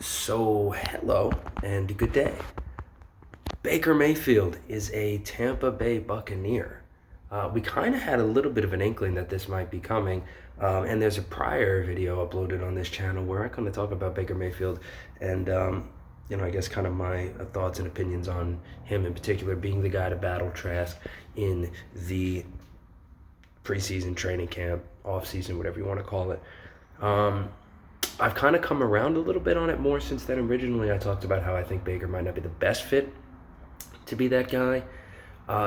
So, hello and good day. Baker Mayfield is a Tampa Bay Buccaneer. We kind of had a little bit of an inkling that this might be coming, and there's a prior video uploaded on this channel where I kind of talk about Baker Mayfield and, I guess kind of my thoughts and opinions on him in particular, being the guy to battle Trask in the preseason training camp, off-season, whatever you want to call it. I've kind of come around a little bit on it more since then. Originally, I talked about how I think Baker might not be the best fit to be that guy.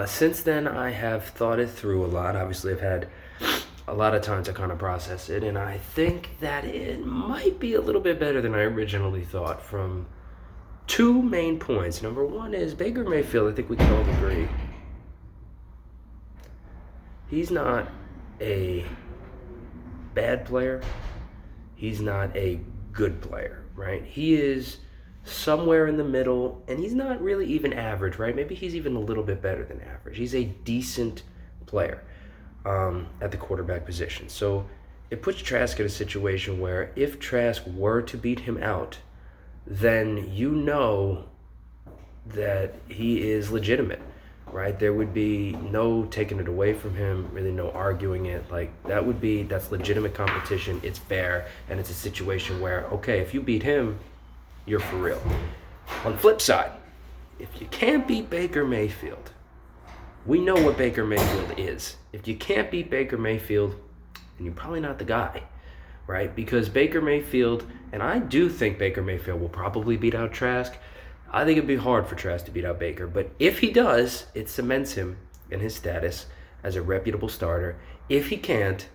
Since then, I have thought it through a lot. Obviously, I've had a lot of time to kind of process it, and I think that it might be a little bit better than I originally thought from two main points. Number one is Baker Mayfield, I think we can all agree, he's not a bad player. He's not a good player, right? He is somewhere in the middle, and he's not really even average, right? Maybe he's even a little bit better than average. He's a decent player at the quarterback position. So it puts Trask in a situation where if Trask were to beat him out, then you know that he is legitimate, right? There would be no taking it away from him, really no arguing it. Like, that's legitimate competition. It's fair, and it's a situation where, okay, if you beat him, you're for real. On the flip side, if you can't beat Baker Mayfield, we know what Baker Mayfield is. If you can't beat Baker Mayfield, then you're probably not the guy, right? Because Baker Mayfield, and I do think Baker Mayfield will probably beat out Trask. I think it'd be hard for Trask to beat out Baker, but if he does, it cements him in his status as a reputable starter. If he can't,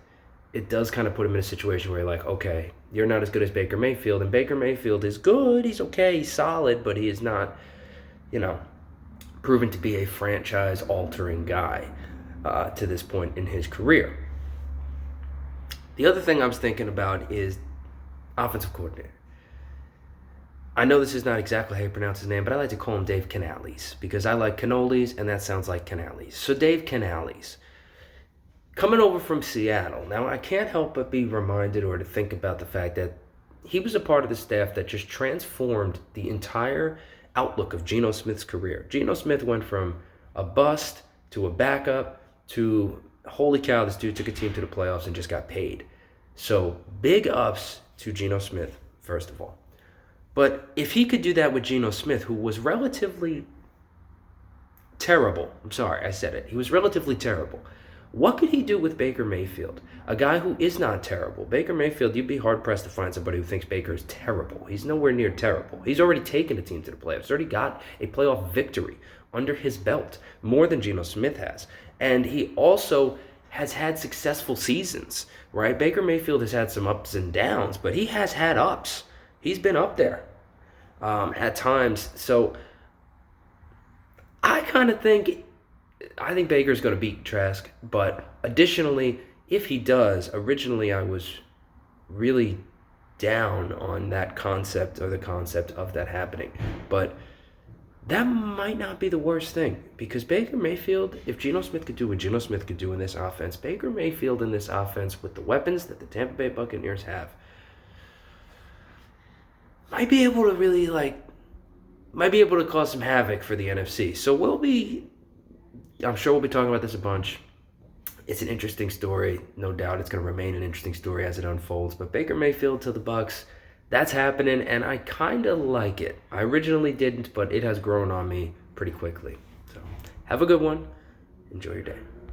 it does kind of put him in a situation where you're like, okay, you're not as good as Baker Mayfield, and Baker Mayfield is good, he's okay, he's solid, but he is not, proven to be a franchise-altering guy to this point in his career. The other thing I was thinking about is offensive coordinator. I know this is not exactly how you pronounce his name, but I like to call him Dave Canales because I like cannolis, and that sounds like Canales. So Dave Canales, coming over from Seattle. Now, I can't help but be reminded or to think about the fact that he was a part of the staff that just transformed the entire outlook of Geno Smith's career. Geno Smith went from a bust to a backup to, holy cow, this dude took a team to the playoffs and just got paid. So big ups to Geno Smith, first of all. But if he could do that with Geno Smith, who was relatively terrible, I'm sorry, I said it, he was relatively terrible. What could he do with Baker Mayfield? A guy who is not terrible. Baker Mayfield, you'd be hard-pressed to find somebody who thinks Baker is terrible. He's nowhere near terrible. He's already taken a team to the playoffs. He's already got a playoff victory under his belt, more than Geno Smith has. And he also has had successful seasons, right? Baker Mayfield has had some ups and downs, but he has had ups. He's been up there at times. So I think Baker's going to beat Trask. But additionally, if he does, originally I was really down on that concept or the concept of that happening. But that might not be the worst thing, because Baker Mayfield, if Geno Smith could do what Geno Smith could do in this offense, Baker Mayfield in this offense with the weapons that the Tampa Bay Buccaneers have, might be able to cause some havoc for the NFC. So I'm sure we'll be talking about this a bunch. It's an interesting story. No doubt it's going to remain an interesting story as it unfolds. But Baker Mayfield to the Bucs, that's happening, and I kind of like it. I originally didn't, but it has grown on me pretty quickly. So have a good one. Enjoy your day.